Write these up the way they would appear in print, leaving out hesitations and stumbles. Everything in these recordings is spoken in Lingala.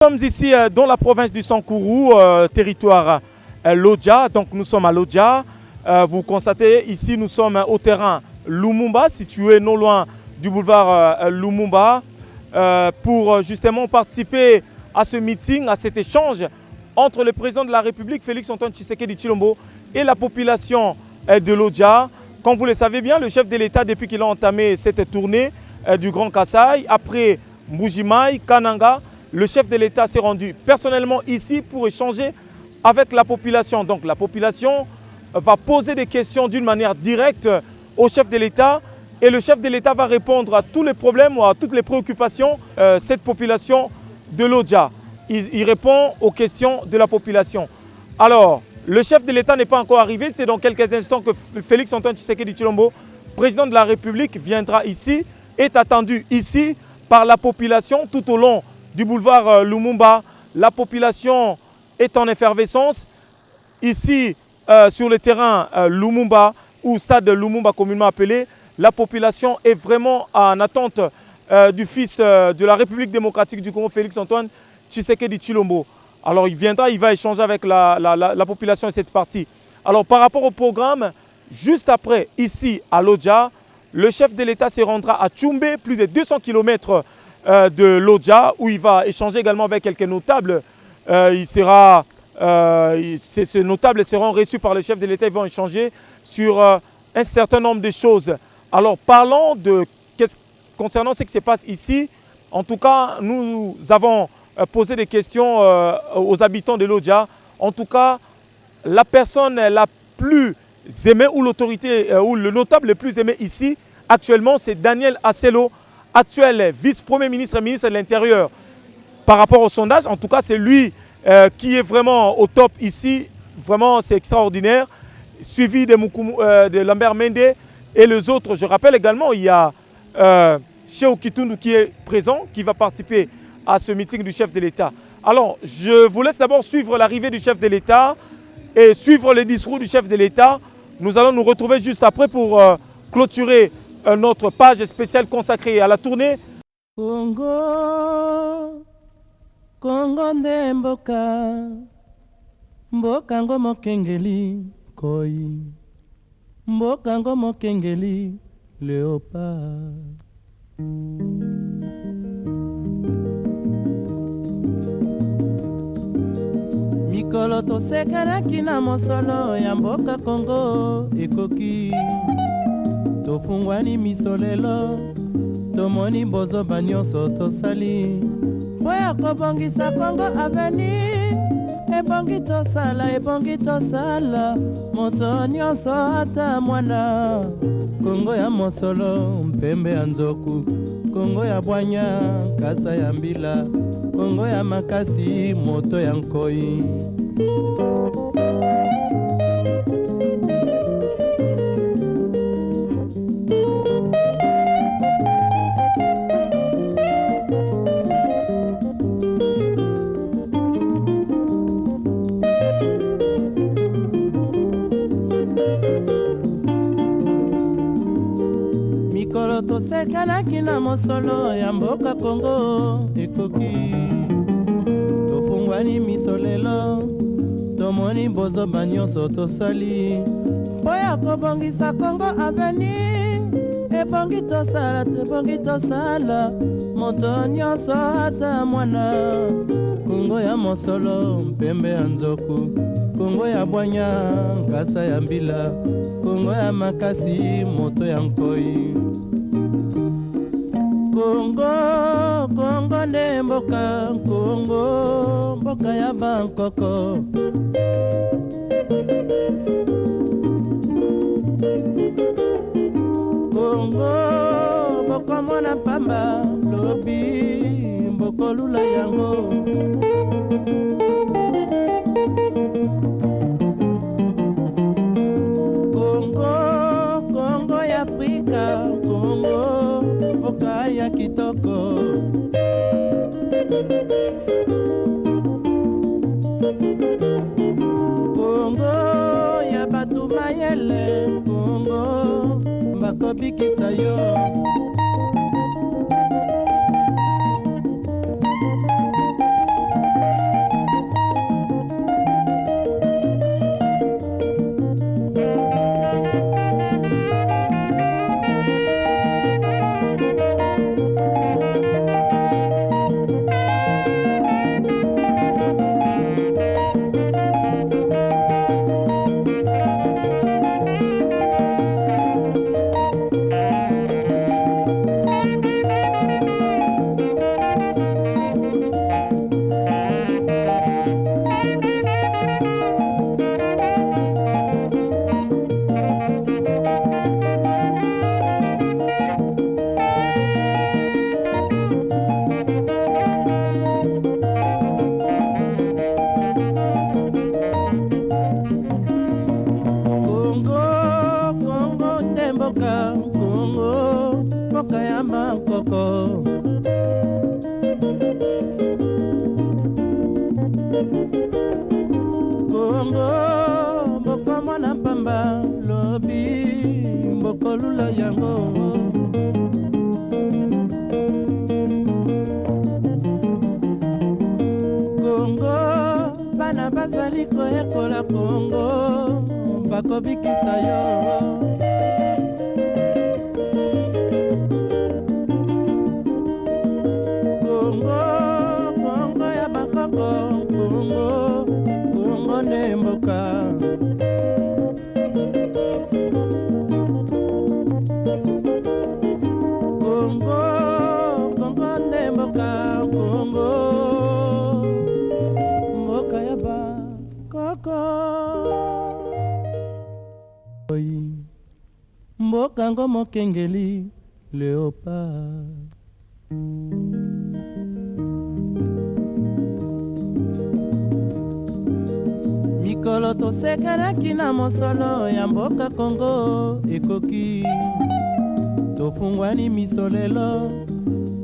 Nous sommes ici dans la province du Sankourou, territoire Lodja. Donc nous sommes à Lodja. Vous constatez ici, nous sommes au terrain Lumumba, situé non loin du boulevard Lumumba, pour justement participer à ce meeting, à cet échange entre le président de la République, Félix-Antoine Tshisekedi Tshilombo, et la population de Lodja. Comme vous le savez bien, le chef de l'État, depuis qu'il a entamé cette tournée du Grand Kasaï, après Mbuji-Mayi, Kananga, le chef de l'État s'est rendu personnellement ici pour échanger avec la population. Donc la population va poser des questions d'une manière directe au chef de l'État et le chef de l'État va répondre à tous les problèmes ou à toutes les préoccupations de cette population de Lodja. Il répond aux questions de la population. Alors, le chef de l'État n'est pas encore arrivé. C'est dans quelques instants que Félix-Antoine Tshisekedi Tshilombo, président de la République, viendra ici, est attendu ici par la population tout au long du boulevard Lumumba. La population est en effervescence. Ici, sur le terrain Lumumba, ou stade Lumumba communément appelé, la population est vraiment en attente du fils de la République démocratique du Congo, Félix-Antoine Tshisekedi Tshilombo. Alors il viendra, il va échanger avec la population de cette partie. Alors par rapport au programme, juste après, ici à Lodja, le chef de l'État se rendra à Tchoumbé, plus de 200 km de Lodja, où il va échanger également avec quelques notables. Ces notables seront reçus par le chef de l'État, ils vont échanger sur un certain nombre de choses. Alors parlons concernant ce qui se passe ici. En tout cas, nous avons posé des questions aux habitants de Lodja. En tout cas, la personne la plus aimée ou l'autorité ou le notable le plus aimé ici, actuellement, c'est Daniel Asselo, actuel vice-premier ministre et ministre de l'Intérieur. Par rapport au sondage, en tout cas, c'est lui qui est vraiment au top ici. Vraiment, c'est extraordinaire. Suivi de Lambert Mende et les autres. Je rappelle également, il y a Cheikh Kitundu qui est présent, qui va participer à ce meeting du chef de l'État. Alors, je vous laisse d'abord suivre l'arrivée du chef de l'État et suivre le discours du chef de l'État. Nous allons nous retrouver juste après pour clôturer notre page spéciale consacrée à la tournée. Congo, Congo nde mboka, mboka ngo mokengeli koi, mboka ngo mokengeli léopard. Mikolo tosekanaki na mosolo ya mboka Congo ekoki, tofungwani misolelo, tomoni bozoba nyonso tosali mpo ya kobongisa Congo aveni. Ebongi tosala moto nyonso ata mwana. Congo ya mosolo mpembe ya nzoku, Congo ya bwanya kasa ya mbila, Congo ya makasi moto ya nkoi. Mikolo tosekanaki na mosolo ya mboka Congo ekoki, tofungwani misolelo, tomoni bozoba nyonso tosali mpo ya kobongisa Congo aveni. Ebongi tosala moto nyonso ata mwana. Congo ya mosolo mpembe ya nzoku, Congo ya bwanya nkasa ya mbila, Congo ya makasi moto ya nkoi. Congo nde mboka, Congo mboka ya bankoko. Congo mboko mona pamba lobi, mboko lula yango. Congo ya Afrika, Congo mboka ya kitoko. Congo ya batu mayele, Congo bakobikisa yo. Kongo mboka mwana pamba lobi mbokolula yango. Kongo bana bazali koyekola Kongo bakobikisa yo. Kongo Kongo ya bakoko Kongo Kongo ne mboka. Kongo Kongo ne mboka Kongo mboka ya bakoko. Mboka ngo mokengeli Léopard. Mikolo tosekanaki na mosolo ya mboka Kongo ekoki. Tofungwani misolelo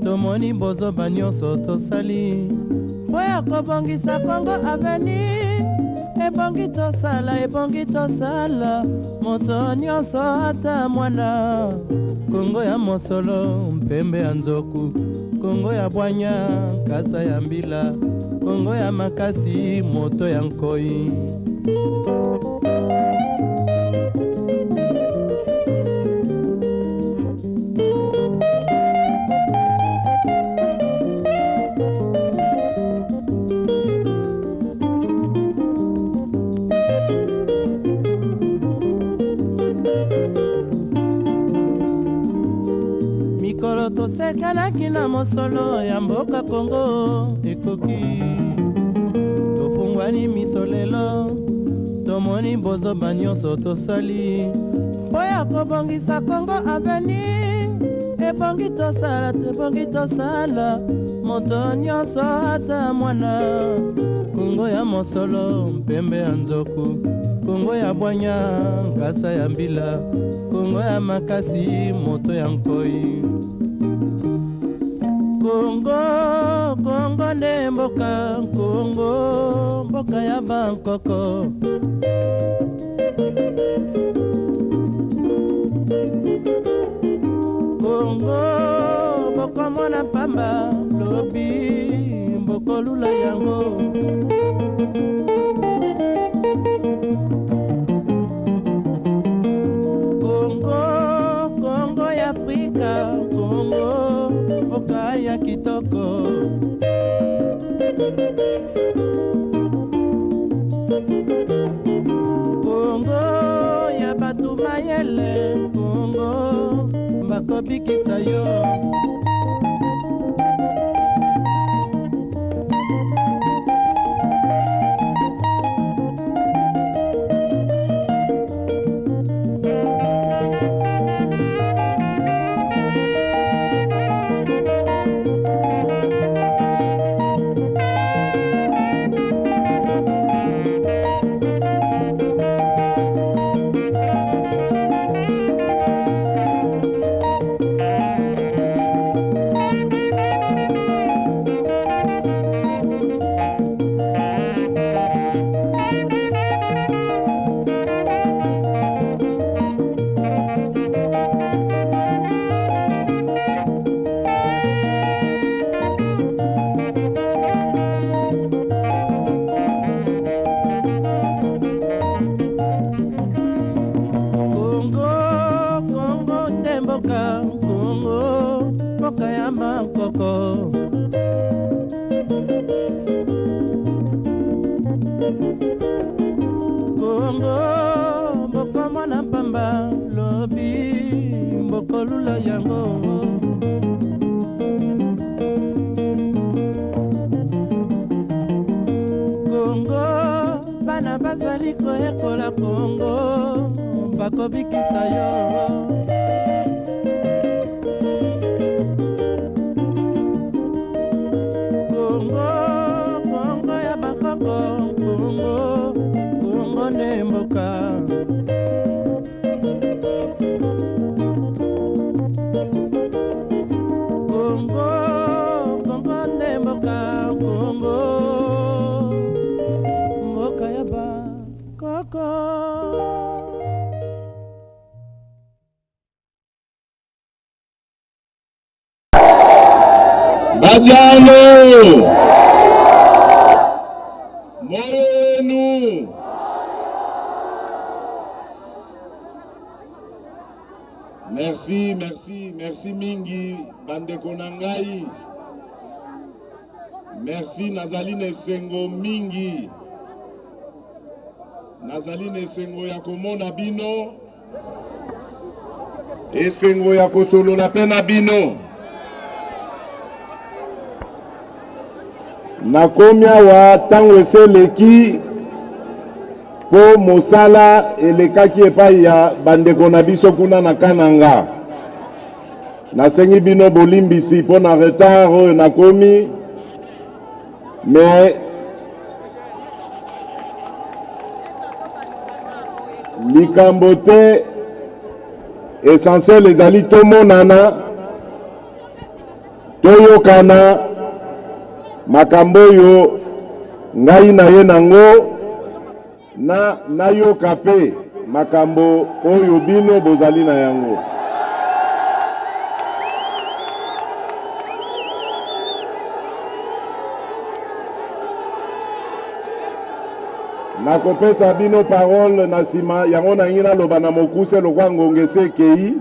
tomoni bozoba nyonso tosali mpo ya kobongisa Kongo aveni. Ebongi tosala moto nyonso ata mwana. Kongo ya mosolo mpembe ya nzoku, Kongo ya bwanya kasa ya mbila, Kongo ya makasi moto ya nkoi. Mikolo tosekanaki na mosolo ya mboka Kongo ekoki. Tofungwani misolelo tomoni bozoba nyonso tosali mpo ya kobongisa Kongo aveni. Ebongi tosala moto nyonso ata mwana. Kongo ya mosolo mpembe ya nzoku, Kongo ya bwanya nkasa ya mbila, Kongo ya makasi moto ya nkoi. Kongo nde mboka Kongo mboka ya bankoko. Kongo mboka mwana pamba lobi mbokolula yango. Kongo ya Afrika Kongo mboka ya kitoko. Kongo ya batu mayele Kongo bakobikisa yo. Kongo mboka ya bankoko. Kongo mboka mwana pamba lobi mbokolula yango. Kongo bana bazali koyekola Kongo bakobikisa yo. Kongo ne mboka. Kongo ne mboka Kongo Badiano Moyenu Merci mingi bandeko na ngai. Merci nazali na esengo mingi. Nazali na esengo ya komona bino. Esengo ya kosolola pe na bino. Nakomi awa tango eseleki po mosala elekaki epai ya bandeko na biso kuna na Kananga. Nasengi bino bolimbisi po na retard oyo nakomi, mais likambo te essentiel ezali tomonana toyokana makambo oyo ngai na ye nango nayoka pe makambo oyo bino bozali na yango. Nakopesa bino parole na sima yango na ngina loba na mokuse lokwa ngongese kei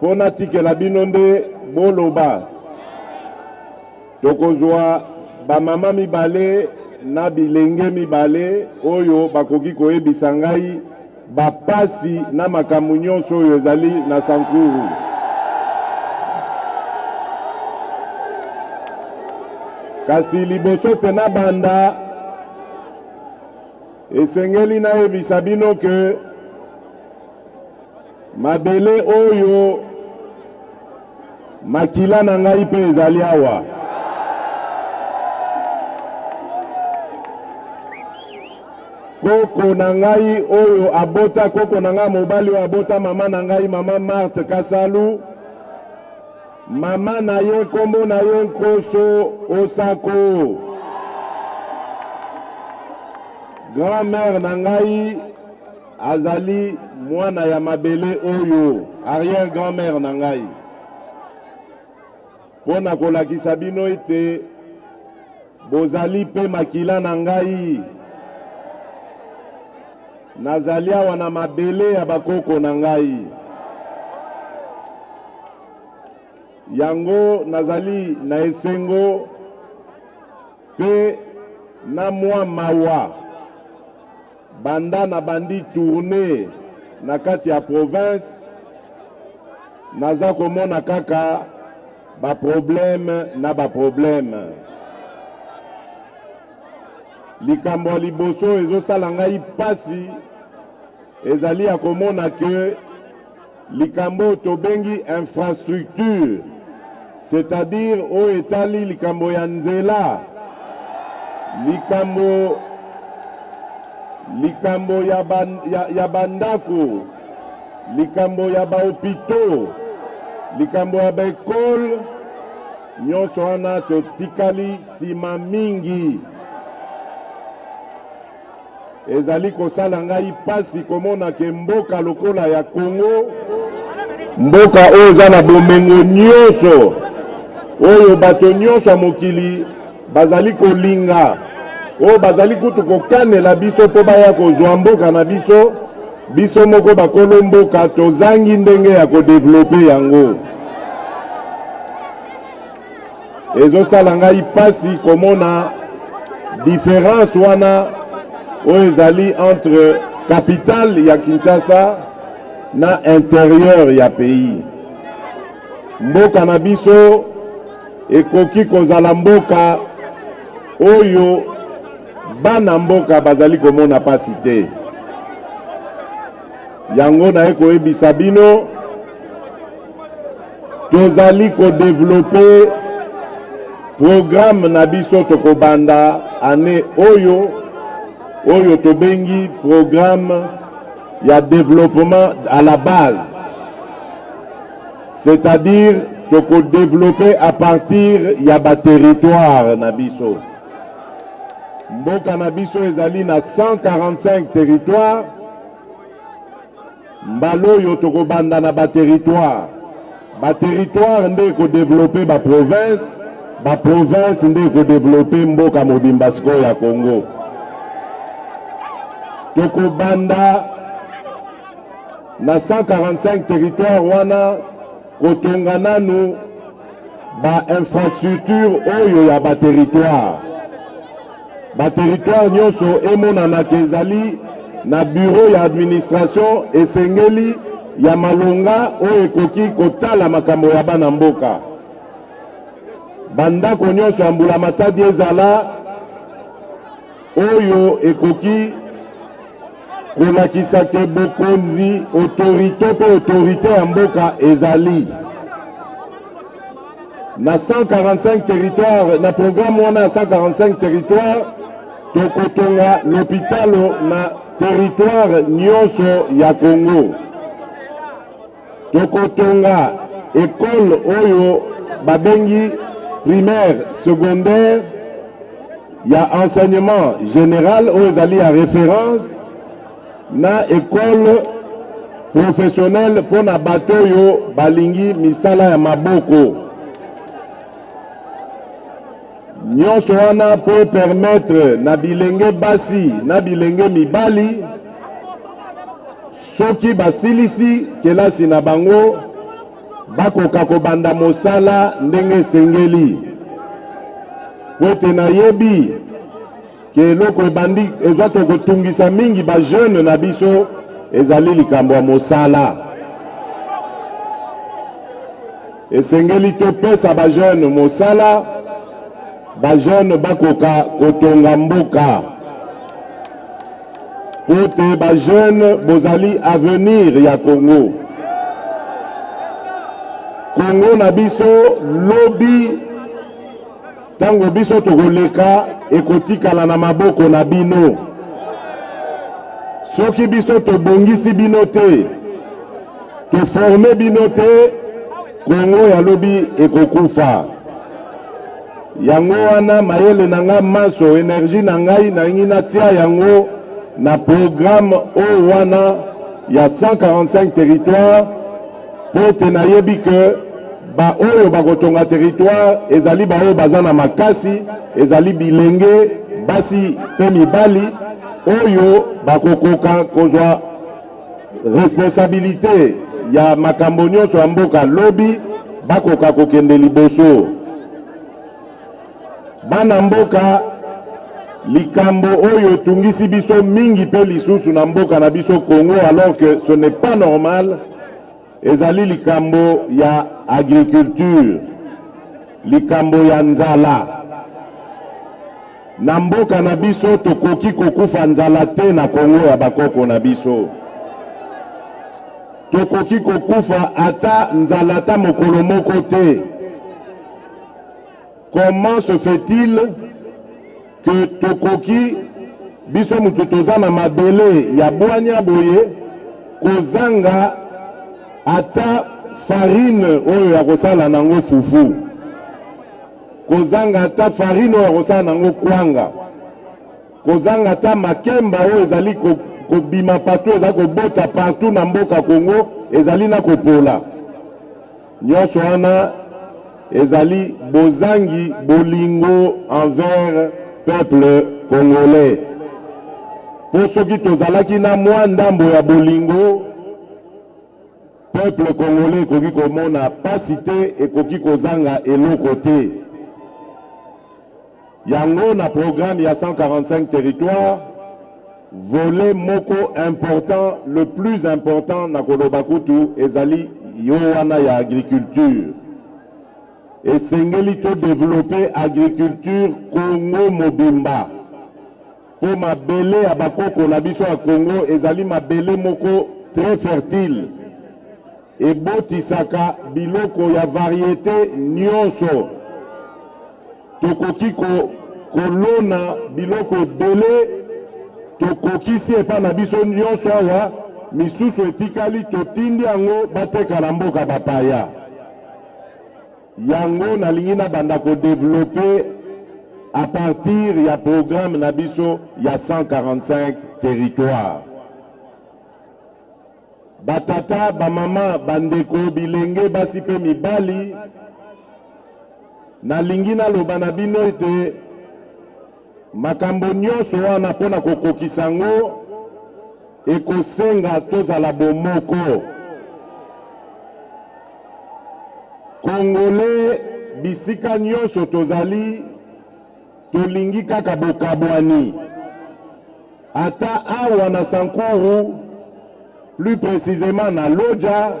pona tikela bino nde boloba. Tokozwa ba mama mibale na bilenge mibale oyo bakoki koyebisa ngai bapasi na makambo nyonso oyo ezali na Sankuru. Kasi liboso te na banda esengeli na yebisa bino ke mabele oyo makila na ngai pe ezali awa. Koko na ngai oyo abota, koko na ngai mobali oyo abota mama na ngai, mama Marthe Kasalu. Mama na ye kombo na ye Nkoso Osako. Grand-mère na ngai azali mwana ya mabele oyo, arrière grand-mère na ngai. Pona kolakisa bino ete bozali pe makila na ngai. Nazali awa na mabele ya bakoko na ngai. Yango nazali na esengo pe na mwa mawa. Banda na bandi tourné na kati ya province. Naza komona kaka ba problème na ba problème. Likambo ya liboso ezosala ngai pasi ezali ya komona ke likambo tobengi infrastructure, c'est-à-dire o etali likambo ya nzela, likambo ya bandako, likambo ya bahopito, likambo ya baekole, nyonso wana totikali sima mingi. Ezali kosala ngai pasi komona ke mboka lokola ya Congo, mboka oyo eza na bomengo nyonso, oyo bato nyonso ya mokili bazali kolinga, oyo bazali kutu kokanela biso po baya kozwa mboka na biso, biso moko bakolo mboka tozangi ndenge ya kodevelope yango. Ezosala ngai pasi komona différence wana oyo ezali entre capitale ya Kinshasa na intérieur ya pays. Mboka na biso ekoki kozala mboka oyo bana mboka bazali komona pasi te. Yango na ekoyebisa bino tozali kodevelope programme na biso tokobanda ane oyo tobengi programme ya développement à la base, c'est-à-dire toko développer à partir ya ba territoire na biso. Mboka na biso ezali na 145 territoires. Mbalo yo toko banda na ba territoire ba territoire nde ko développer ba province nde ko développer mboka mobimba sikoyo ya Congo. Toko banda na 145 territoire wana kotonga nanu ba infrastructure oyo ya ba territoire. Ba territoire nyonso emonanaka ezali na bureau ya administration esengeli ya malonga oyo ekoki kotala makambo ya bana mboka. Bandako nyonso ya mbula matadi ezala oyo ekoki kolakisa ke bokonzi autorité ya mboka ezali. Na 145 territoire, na programme wana ya 145 territoire, tokotonga l'hôpital na territoire nyonso ya Congo. Tokotonga école oyo babengi primaire, secondaire, ya enseignement général oyo ezali ya référence, na école professionnelle pona bato oyo balingi misala ya maboko. Nyonso wana peut permettre na bilenge basi na bilenge mibali soki basilisi kelasi na bango bakoka kobanda mosala ndenge esengeli. Po ete nayebi ke eloko ebandi ezwa tokotungisa mingi ba jeune na biso ezali likambo ya mosala. Esengeli topesa ba jeune mosala, ba jeune bakoka kotonga mboka. Pote ba jeune bozali avenir ya Congo. Congo na biso lobi tango biso tokoleka ekotikala na maboko na bino. Soki biso tobongisi bino te, toforme bino te, Congo ya lobi ekokufa. Yango wana mayele nanga maso énergie na ngai na ngina tia yango na programme o wana ya 145 territoire pote na yebi ke ba oyo bakotonga territoire ezali ba oyo bazana makasi ezali bilenge basi pe mibali oyo bakokoka kozwa responsabilité ya makambo nyonso ya mboka lobi bakoka kokende liboso. Bana mboka likambo oyo tungisi biso mingi pe lisusu na mboka na biso Congo alors que ce n'est pas normal. Ezali likambo ya agriculture, likambo ya nzala. Na mboka na biso tokoki kokufa nzala te na Congo ya bakoko na biso. Tokoki kokufa ata nzala ta mokolo moko te. Comment se fait-il que tokoki biso mutu toza na mabele ya bwanya boye kozanga ata farine oyo ya kosala nango fufu, kozanga ata farine oyo ya kosala nango kwanga, kozanga ata makemba oyo ezali kobima partout, ezali kobota partout na mboka Congo, ezali na kopola. Nyonso wana ezali bozangi bolingo envers peuple congolais. Po soki tozalaki na mwa ndambo ya bolingo, peuple congolais ekoki komona pasi te, ekoki kozanga eloko te. Yango na programme ya 145 territoires, volet moko important, le plus important na koloba kutu ezali yo wana ya agriculture. Esengeli to développer agriculture Congo mobimba. Po mabele ya bakoko na biso ya Congo ezali mabele moko très fertile. Ebotisaka biloko ya variété nyonso. Tokoki kolona biloko ebele, tokokisi epa na biso nyonso awa, misusu etikali totindi yango bateka na mboka bapaya. Yango nalingi na banda ko développer à partir ya programme na biso ya 145 territoires. batata, bamama, bandeko, bilenge, basi pe mibali, nalingi naloba na bino ete makambo nyonso wana mpona kokokisa yango ekosenga tozala bomoko. Kongole bisika nyonso tozali tolingi kaka bokabwani. Ata awa na Sankuru, plus précisément na Lodja,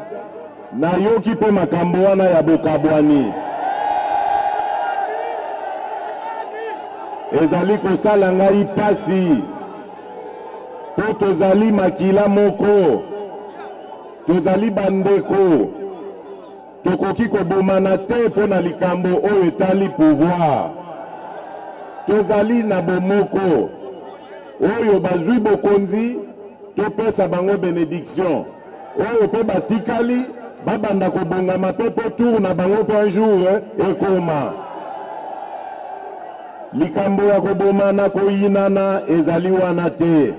na yoki pe makambo wana ya bokabwani. Ezali kosala ngai pasi. Po tozali makila moko. Tozali bandeko. Tokoki kobomana te po na likambo oyo etali pouvoir. Tozali na bomoko. Oyo bazwi bokonzi, topesa bango bénédiction. Oyo pe batikali, babanda kobongama pe po tour na bango pe un jour ekoma. Likambo ya kobomana koyinana ezali wana te.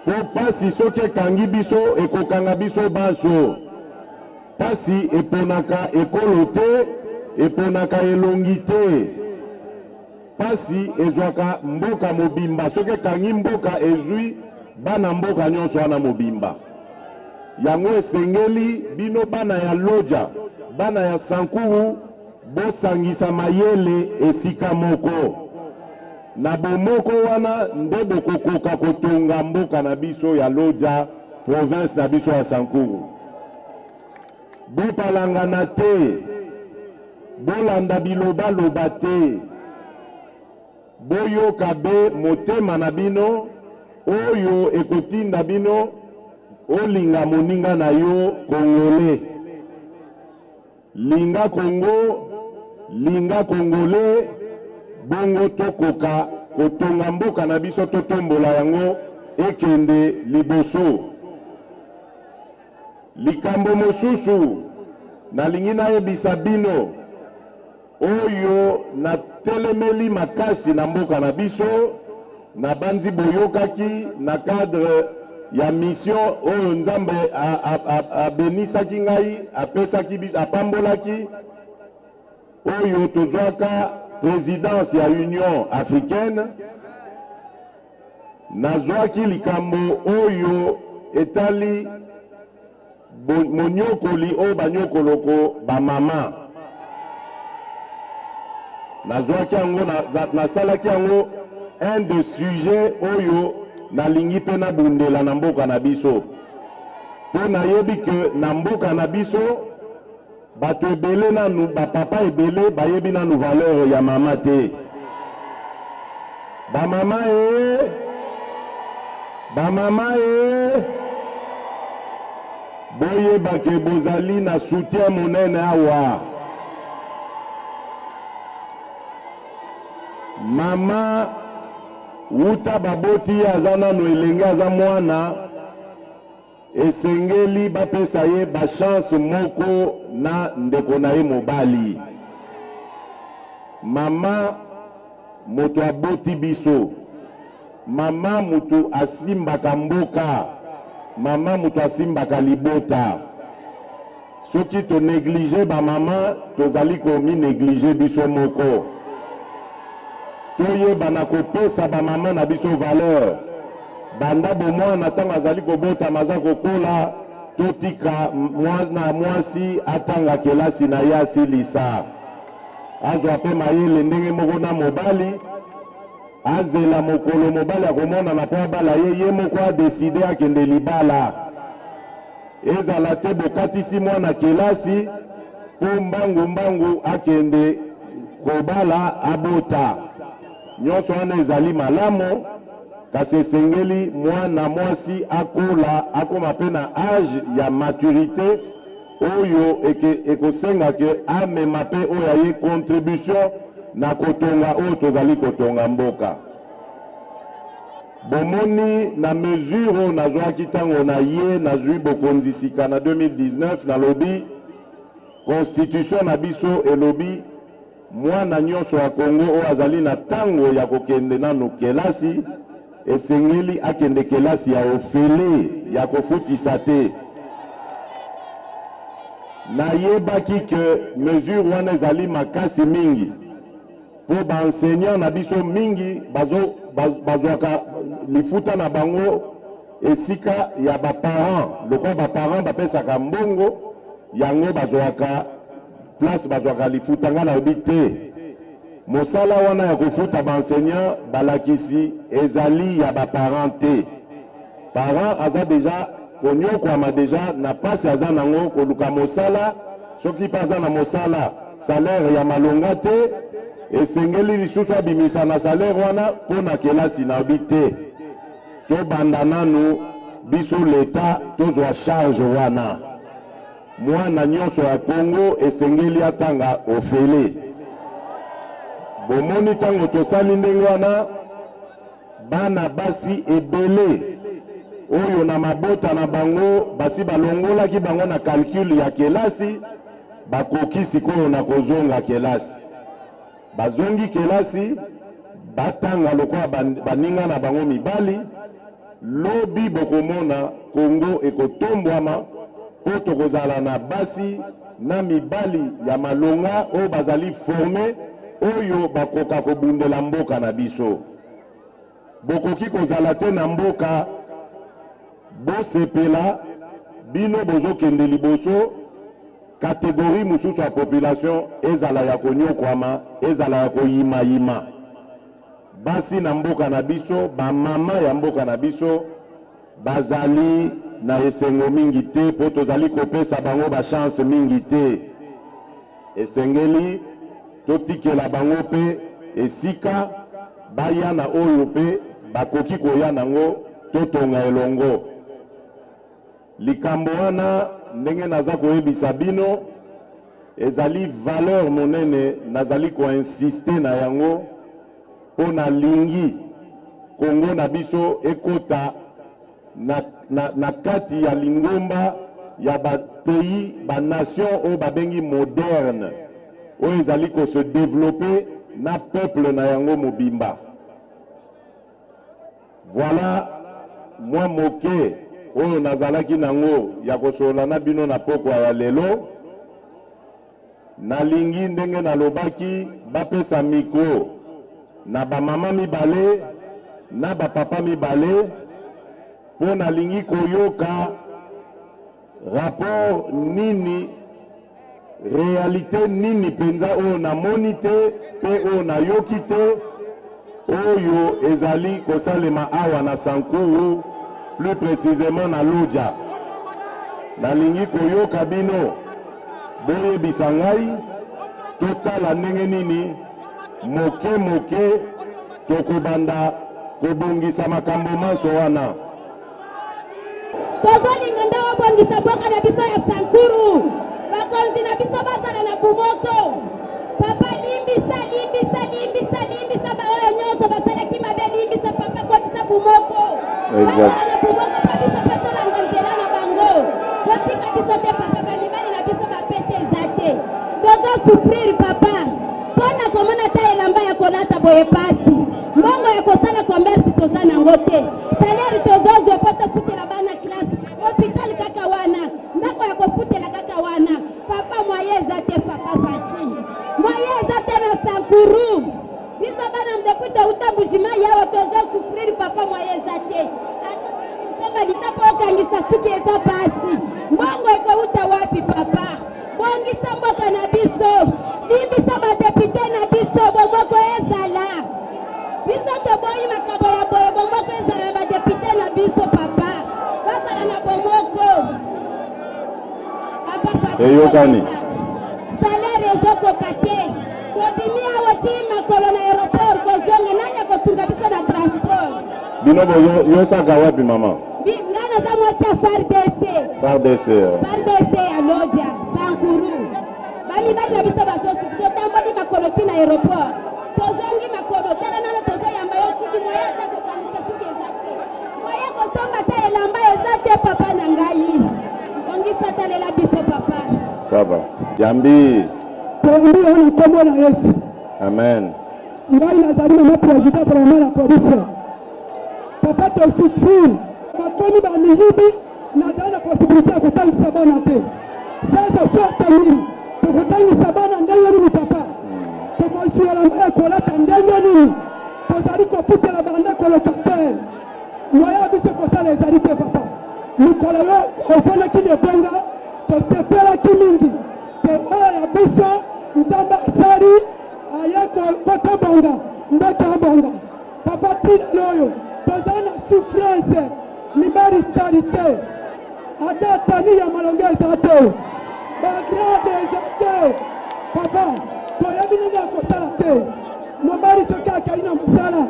Po pasi soki ekangi biso ekokanga biso baso. Pasi eponaka ekolo te, eponaka elongi te. Pasi ezwaka mboka mobimba. Soki ekangi mboka ezwi bana mboka nyonso wana mobimba. Yango esengeli bino bana ya Lodja, bana ya Sankuru, bosangisa mayele esika moko. Na bomoko wana nde bokokoka kotonga mboka na biso ya Lodja, province na biso ya Sankuru. Bopalangana te, bolanda biloba loba te, boyoka be motema na bino, oyo ekotinda bino, olinga moninga na yo Kongole. Linga Kongo, linga Kongole, bongo tokoka kotonga mboka na biso totombola yango ekende liboso. Likambo mosusu nalingi nayebisa bino oyo na telemeli makasi na mboka na biso na banzi boyokaki na cadre ya mission oyo Nzambe abenisaki ngai apesaki biso apambolaki oyo tozwaka présidence ya Union Africaine. Nazwaki likambo oyo etali monyokoli oyo banyokoloko bamama. Nazwaki yango nasalaki yango un de sujet oyo nalingi pe na bundela na mboka na biso. Po nayebi ke na mboka na biso bato ebele nanu bapapa ebele bayebi nanu valeur ya mama te. Bamama bamama boyeba ke bozali na soutien monene awa. Mama wuta baboti aza nanu elenge aza mwana esengeli bapesa ye ba chance moko na ndeko na ye mobali. Mama moto aboti biso, mama moto asimbaka mboka, mama moto asimbaka libota. Soki to néglige ba mama tozali komi néglige biso moko. Toye bana kopesa ba mama na biso valeur. Banda bomwana ntango azali kobota maza kokola totika mwana mwasi atanga kelasi na ye asilisa. Azwa pe mayele ndenge moko na mobali azela mokolo mobali akomona na po abala ye moko adeside akende libala. Ezala te bokatisi mwana kelasi po mbangu akende kobala abota. Nyonso wana ezali malamu. Kasi esengeli mwana mwasi akola akoma pe na âge ya maturité oyo ekosenga ke amema pe oyo aye contribution na kotonga oyo tozali kotonga mboka. Bomoni na mesure oyo nazwaki ntango na ye nazwi bokonzi sika na 2019 nalobi constitution na biso elobi mwana nyonso ya Kongo oyo azali na ntango ya kokende nanu kelasi esengeli akende kelasi ya ofele ya kofutisa te. Nayebaki ke mesure wana ezali makasi mingi po ba enseignant na biso mingi bazwaka lifuta na bango esika ya ba parents, lokwa ba parents bapesaka mbongo yango bazwaka place bazwaka lifuta nga na obite. Mosala wana ya kofuta ba enseignant balakisi ezali ya ba parents te. Parent aza deja konyokwama deja na pasi aza nango koluka mosala, soki pa aza na mosala salaire ya malonga te, esengeli lisusu abimisa na salaire wana mpona kelasi na obite. Tobanda nanu biso leta tozwa charge wana. Mwana nyonso ya Congo esengeli atanga ofele. Bomoni tango tosali ndenge wana bana basi ebele oyo na mabota na bango basi balongolaki bango na calcul ya kelasi bakoki sikoyo na kozonga kelasi. Bazongi kelasi batanga lokwa baninga na bango mibali. Lobi bokomona Congo ekotombwama po tokozala na basi na mibali ya malonga oyo bazali forme oyo bakoka kobundela mboka na biso. Bokoki kozala te na mboka bosepela bino bozokende liboso kategori mosusu ya population ezala ya konyokwama, ezala ya koyima-yima. Basi na mboka na biso, ba mama ya mboka na biso bazali na esengo mingi te po tozali kopesa bango ba chance mingi te. Esengeli totikela bango pe esika baya na oyo pe bakoki koya nango totonga elongo. Likambo wana ndenge naza koyebisa bino ezali valeur monene nazali koinsiste na yango po na lingi Congo na biso ekota na kati ya lingomba ya ba pays ba nation oyo babengi moderne oyo ezali ko se développer na peuple na yango mobimba. Voilà moi moke oyo nazalaki nango ya kosola na bino na pokwa ya lelo. Nalingi ndenge nalobaki bapesa mikro na ba mama mibale na ba papa mibale po nalingi koyoka rapport nini réalité nini penza oyo namoni te pe oyo nayoki te oyo ezali kosalema awa na Sankuru, plus précisément na Lodja. Nalingi koyoka bino boyebisa ngai totala ndenge nini moke moke tokobanda kobongisa makambo maso wana. Tozolinga nda obongisa mboka na biso ya Sankuru, bakonzi na biso bazala na Bumoko. Papa limbisa baoyo nyonso basalaki mabe, limbisa papa kotisa Bumoko. Bazala na Bumoko pa biso pe tolanda nzela na bango. Kotika biso te papa, bamibali na biso bapete eza te. Tozo souffrir papa mpona komona ta elamba ya kolata boye pasi, mbongo ya kosala commerce toza nango te, salaire tozozwa po tofutela bana classe, hôpital kaka wana, ndako ya kofutela kaka wana. Papa moye eza te papa Fachi, moye eza te na Sankuru. Biso bana mdekuta utambujima yawa tozo souffrir papa moye eza te. Somba litapo okangisa suki eza pasi, mbongo ekouta wapi papa? Bongisa mboka na biso, limbisa badepute na biso, bomoko ezala. Biso toboyi makambo ya boye, bomoko ezala na badepute na biso papa. Bazala na bomoko. Papa Fatima. Eyokani. Salaire ezokoka te. Tobimi awa ti makolo na aéroport kozonga nani akosunga biso na transport. Bino yosaka wapi mama? Ngana za mwasi ya FARDC. FARDC ya Lodja, Sankuru. Bami bali na biso bazosu, totamboli makolo ti na aéroport. Tozongi makolo, tala nana tozo yamba yo suki moya ata kokanisa suki ezate. Moya kosomba ta elamba ezate papa na ngai. Ongisa talela biso papa. Baba. Yambi. Yambi ona kombo na Yesu. Amen. Ngai nazali mama président pour la police. papa tosouffrir bakomi bamiyibi nazali na possibilité ya kotangisa bana te sasa sorte nini tokotangisa bana ndenge nini papa tokosuela mba ekolata ndenge nini tozali kofutela bandeko locataire moya biso kosala ezali te papa mikolo yo ofandaki nebenga tosepelaki mingi te oyo ya biso nzambe asali aye kotobonga mboka abonga papa tina oyo tozali na souffrance mibali sali te ata tani ya malongo eza te bagrade eza te papa toyebi ndenge ya kosala te mobali soki akai na mosala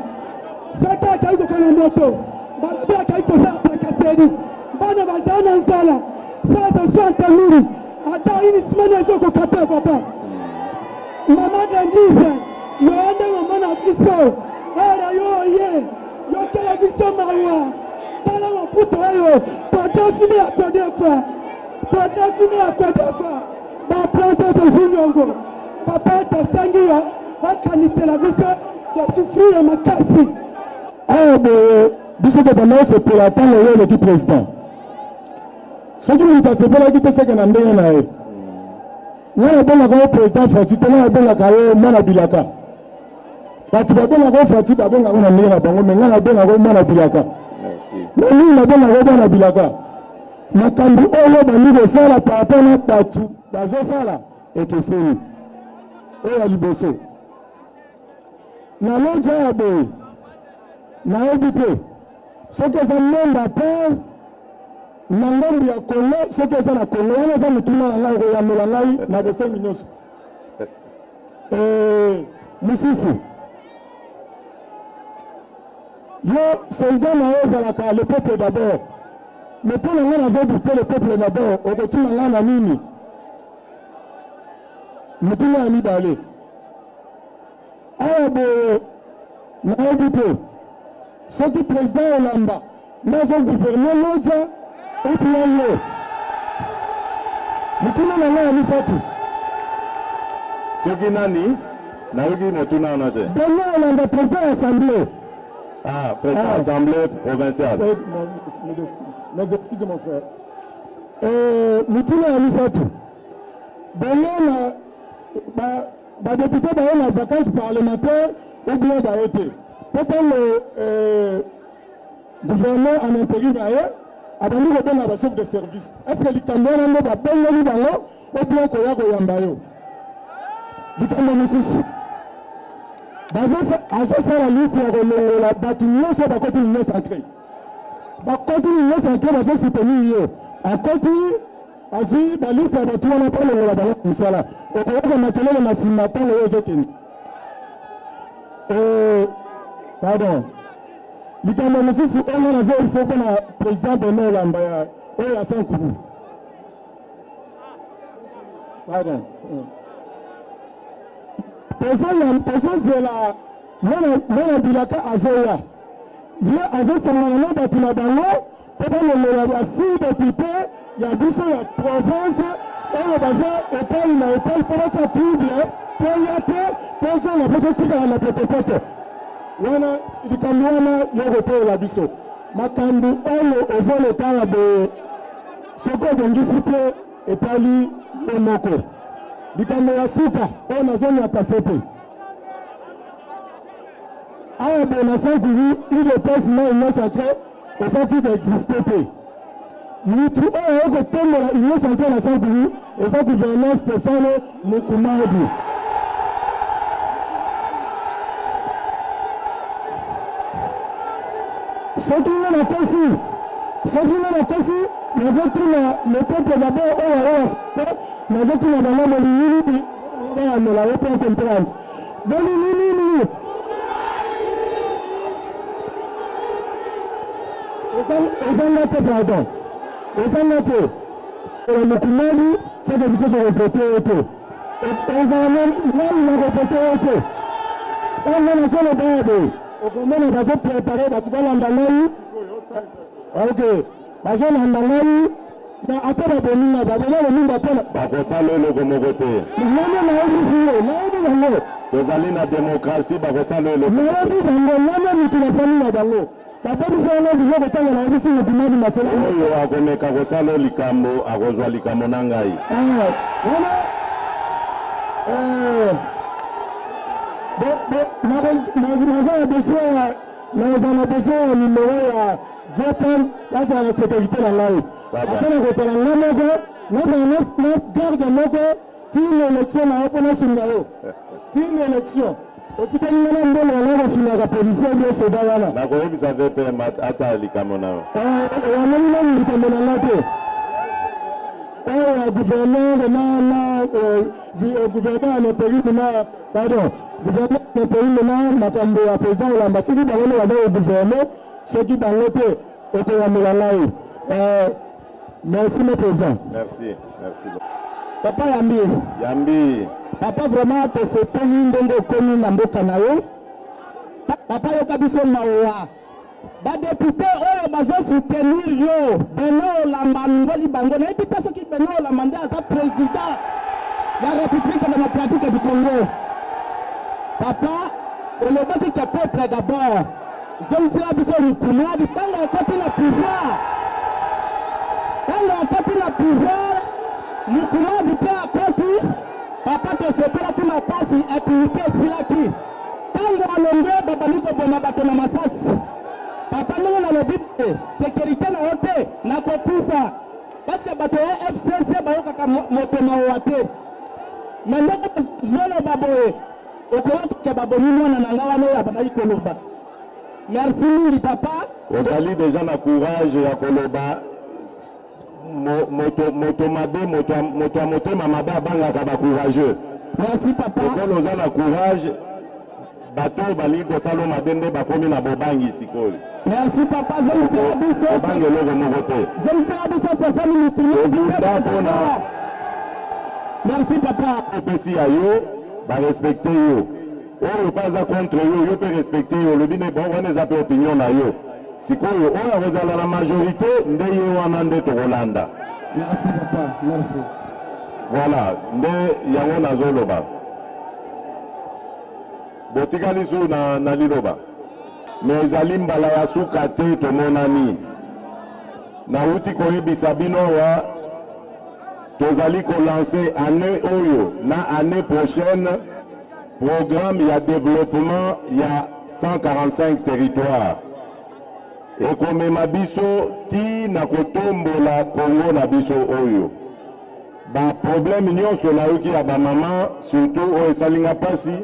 soki akai kokanga moto balobi akai kosala pakaseni bana bazala na nzala sasa soantamiri ata ini simani ezokoka te papa mama denise yoende mama na biso era yoye yokela biso mawa tala maputo oyo todefini ya kodefa baplante tozunyongo papa tosangi yo okanisela biso tosufri ya makasi awa boye biso tobanda osepela ntango oyo eleki président soki moto asepelaki te seke na ndenge na ye ngai nabengaka yo président Fati te ngai nabengaka yo mwana bilaka bato babengaka yo Fati babengaka na ndenge na bango me ngai nabengaka yo mwana bilaka na nini nabengaka yo mwana bilaka makambo oyo bandi kosala par rapport na bato bazosala ekeseni oyo ya liboso na loja ya boye nayebi te soki eza monde apart na ngambu ya Kongo soki eza na Kongo wana eza motuna na ngai koyamela ngai na bosengi nyonso mosusu yo soldat na yo ezalaka le peuple d'abord mais mpo na ngai nazobute le peuple d'abord okotuna ngai na nini motuna ya mibale awa boye nayebi te soki président olamba nazogouverne loja opia yo motuna na ngai ya misatu soki nani nayoki motuna wana te beno olanda président ya assemblée président assemblée provinciale mes excuses mon frère motuna ya misatu baye na badepute baye na vacances parlementaire ou bien baye te mpo ntango gouverneur en intérim aye abandi kobenga bachef de service estce likambo wana nde babengeli bango ou bien koya koyamba yo likambo mosusu azosala liste ya kolongola bato nyonso bakoti union sacré bakoti union sacré bazosoutenir ye akoti azwi baliste ya bato wana mpo longola bango mosala okoyoka makelele na nsima ntango oyo ozokende pardon likambo mosusu oyo nazoyebisa mpona président beno olamba oyo ya sankuru pardon tozozela mwana bilaka azoya ye azosangana na bato na bango mpo balongola basi depute ya biso ya province oyo baza epai na epai mpo batya trouble mpo ya te tozonga mpo tosikala na pentecoste wana likambo wana yo kotelela biso makambo oyo ezolekala boye soki obongisi te etali yo moko likambo ya suka oyo nazonyata se te awa boye na sankuru idps na union sacré ezaki koexiste te mutu oyo okotombola union sacré na sankuru eza gouverneur Stéphane Mukumadi soki nga nakosi nazotuna le peuple d'abord oyo ayowasite nazotuna bango bolingini bayamela yo mpe comprendre bolinginini ezanga te pardon ezanga te mokumali seke biso torepote yo te ezala nani na repote yo te ntango nazoloba ya boye okomona bazoprepare bato balanda ngai ok bazolanda ngai na ata baboninga babona boninga mpona bakosala eloko moko te nane nayebisi yo nayebi yango tozali na démocratie bakosala eloko nayebi bango nane motu nafani na bango babebisana bizo kotanga na biso mutumadi masolo oyo akomeka kosala likambo akozwa likambo na ngai wana naza na besoin ya numero ya VPN asa na sécurité na ngai apena kosala nga moko nazala na garde moko tine élection na yo mpo nasunga yo tine élection otipelinga na mbolo wana kofinaka policier bio soda wana nakoyebisa VPN ata likambo na yo wamoni nani likambo na nga te oyo gouverneur na gouverneur en intérim na pardon gouverneur en intérim na makambo ya président olamba soki bango nde baza gouverneur soki bango te okoyamela ngai merci mon président merci papa Yambi papa vraiment tosepeli ndenge okomi na mboka na yo papa yoka biso mawa badepute oyo bazosoutenir yo Beno Olamba ngoli bango nayebi te soki Beno Olamba nde aza président ya république démocratique du Congo. Papa olobaki ke peuple d'abord zongisela biso lukunadi ntango ekoti na pouvoir lukunadi mpe akoti papa tosepelaki makasi impunité esilaki ntango alonge babali koboma bato na masasi papa ndenge nalobi te sécurité na yo te nakokufa parce que bato ya FCC bayokaka moto mawa te me ndenge zoloba boye okoyoka babomi mwana na nga wana oyo abandaki koloba merci mingi papa ozali deja na courage ya koloba moto mabe moto ya motema mabe abangaka bacourageux merci papa okolo oza na courage bato bali kosala mabe nde bakomi na bobangi sikoyo merci papa zongisela biso obangi eloko moko te zongisela biso sasali mituluda mpona merci papa opesi ya yo barespecte yo oyo mpe aza contre yo mpe respecte yo olobi ne bon wana eza mpe opinion na yo sikoyo oyo akozala na majorité nde ye wana nde tokolanda merci papa merci voilà nde yango nazoloba botikali su na liloba me ezali mbala ya suka te tomonani nauti koyebisa bino awa tozali kolancer année oyo na année prochaine programme ya développement ya 145 territoires ekomema biso ti na kotombola Congo na biso oyo baproblème nyonso nayoki ya bamama surtout oyo esalinga mpasi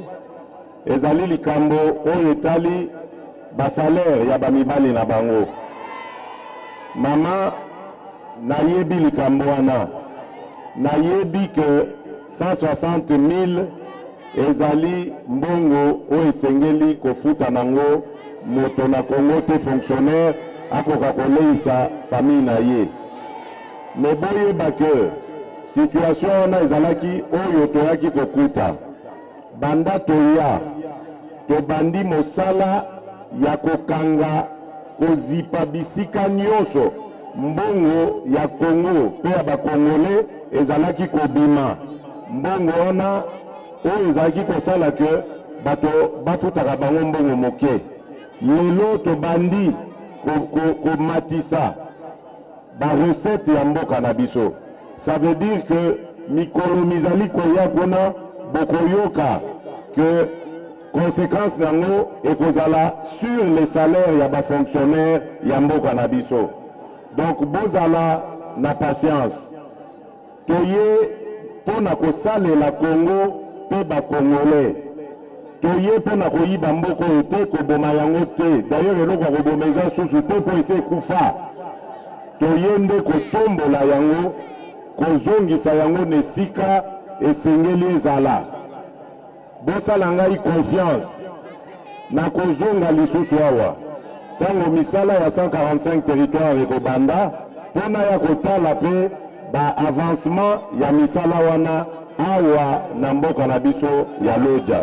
ezali likambo oyo etali basalaire ya bamibali na bango mama nayebi likambo wana nayebi ke 160 000 ezali mbongo oyo esengeli kofuta nango moto na Congo te fonctionnaire akoka koleisa famille na ye me boyeba ke situation wana ezalaki oyo toyaki kokuta banda toya tobandi mosala ya kokanga kozipa bisika nyonso mbongo ya Congo pe ya bakongole ezalaki kobima mbongo wana oyo ezalaki kosala ke bato bafutaka bango mbongo moke lelo tobandi komatisa barecette ya mboka na biso ça veut dire que mikolo mizali koya kuna bokoyoka que conséquence nango ekozala sur les salaires ya bafonctionnaire ya mboka na biso donc bozala na patience toye mpona kosalela Congo mpe bakongolais toye mpona koyiba mboka oyo te koboma yango te d'ailleurs eloko ya koboma eza susu te mpo ese ekufa toye nde kotombola yango kozongisa yango na esika esengeli ezala bosala ngai confiance na kozonga lisusu awa ntango misala ya 145 territoire ekobanda mpona ya kotala mpe baavancement ya misala wana awa na mboka na biso ya Lodja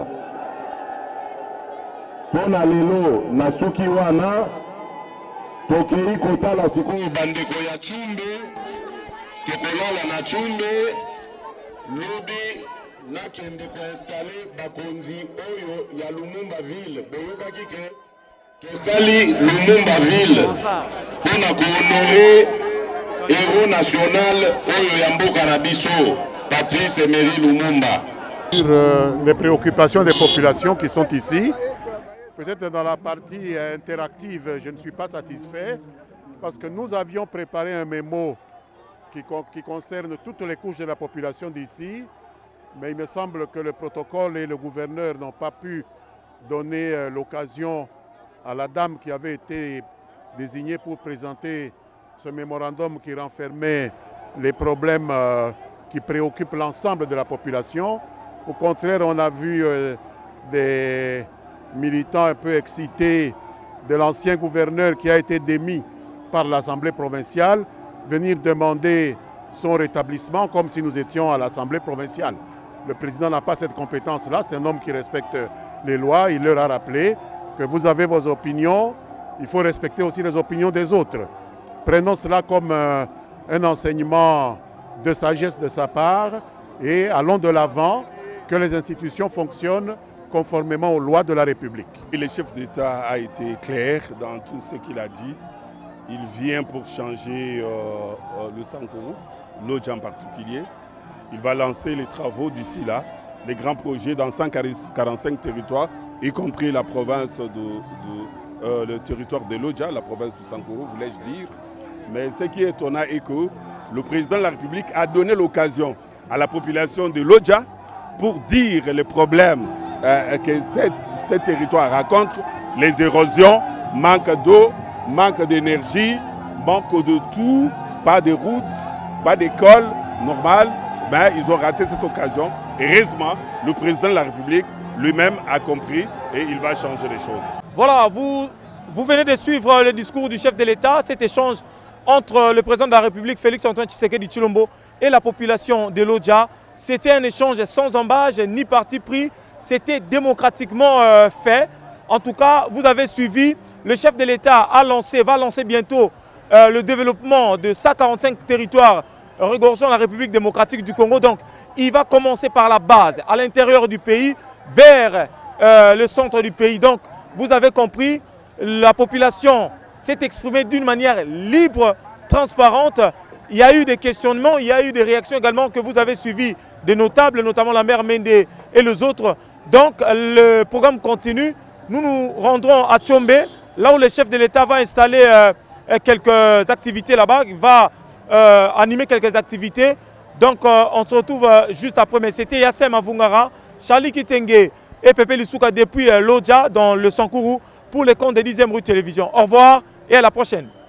mpona lelo na suki wana tokei kotala sikoyo bandeko ya Tshumbe tokolala na Tshumbe lobi nakende koinstale bakonzi oyo ya Lumumba ville boyokaki ke Tosali Lumumba ville pour honorer héros national Oyo Yamboka Nabiso, Patrice Emery Lumumba. Sur les préoccupations des populations qui sont ici, peut-être dans la partie interactive, je ne suis pas satisfait parce que nous avions préparé un mémo qui concerne toutes les couches de la population d'ici, mais il me semble que le protocole et le gouverneur n'ont pas pu donner l'occasion à la dame qui avait été désignée pour présenter ce mémorandum qui renfermait les problèmes qui préoccupent l'ensemble de la population. Au contraire, on a vu des militants un peu excités de l'ancien gouverneur qui a été démis par l'Assemblée provinciale venir demander son rétablissement comme si nous étions à l'Assemblée provinciale. Le président n'a pas cette compétence-là, c'est un homme qui respecte les lois, il leur a rappelé que vous avez vos opinions, il faut respecter aussi les opinions des autres. Prenons cela comme un enseignement de sagesse de sa part et allons de l'avant, que les institutions fonctionnent conformément aux lois de la République. Et le chef d'État a été clair dans tout ce qu'il a dit. Il vient pour changer le Sankourou, l'Odja en particulier. Il va lancer les travaux d'ici là, les grands projets dans 145 territoires, y compris la province le territoire de l'Odja, la province du Sankourou, voulais-je dire. Mais ce qui est étonnant est que le président de la République a donné l'occasion à la population de l'Odja pour dire les problèmes que ce territoire rencontre, les érosions, manque d'eau, manque d'énergie, manque de tout, pas de routes, pas d'école normale. Ben, ils ont raté cette occasion. Heureusement, le président de la République lui-même a compris et il va changer les choses. Voilà, vous venez de suivre le discours du chef de l'État, cet échange entre le président de la République, Félix-Antoine Tshisekedi Tshilombo, et la population de l'Odja. C'était un échange sans embâche ni parti pris, c'était démocratiquement fait. En tout cas, vous avez suivi, le chef de l'État va lancer bientôt le développement de 145 territoires regorgeant la République démocratique du Congo. Donc, il va commencer par la base, à l'intérieur du pays, vers le centre du pays. Donc, vous avez compris, la population s'est exprimée d'une manière libre, transparente. Il y a eu des questionnements, il y a eu des réactions également que vous avez suivies des notables, notamment la maire Mende et les autres. Donc, le programme continue. Nous nous rendrons à Tchombe, là où le chef de l'État va installer quelques activités là-bas, il va animer quelques activités. Donc, on se retrouve juste après. Mais c'était Yassem Avungara, Charlie Kitenge et Pepe Lissouka depuis l'Odja dans le Sankourou pour les comptes de 10e rue télévision. Au revoir et à la prochaine.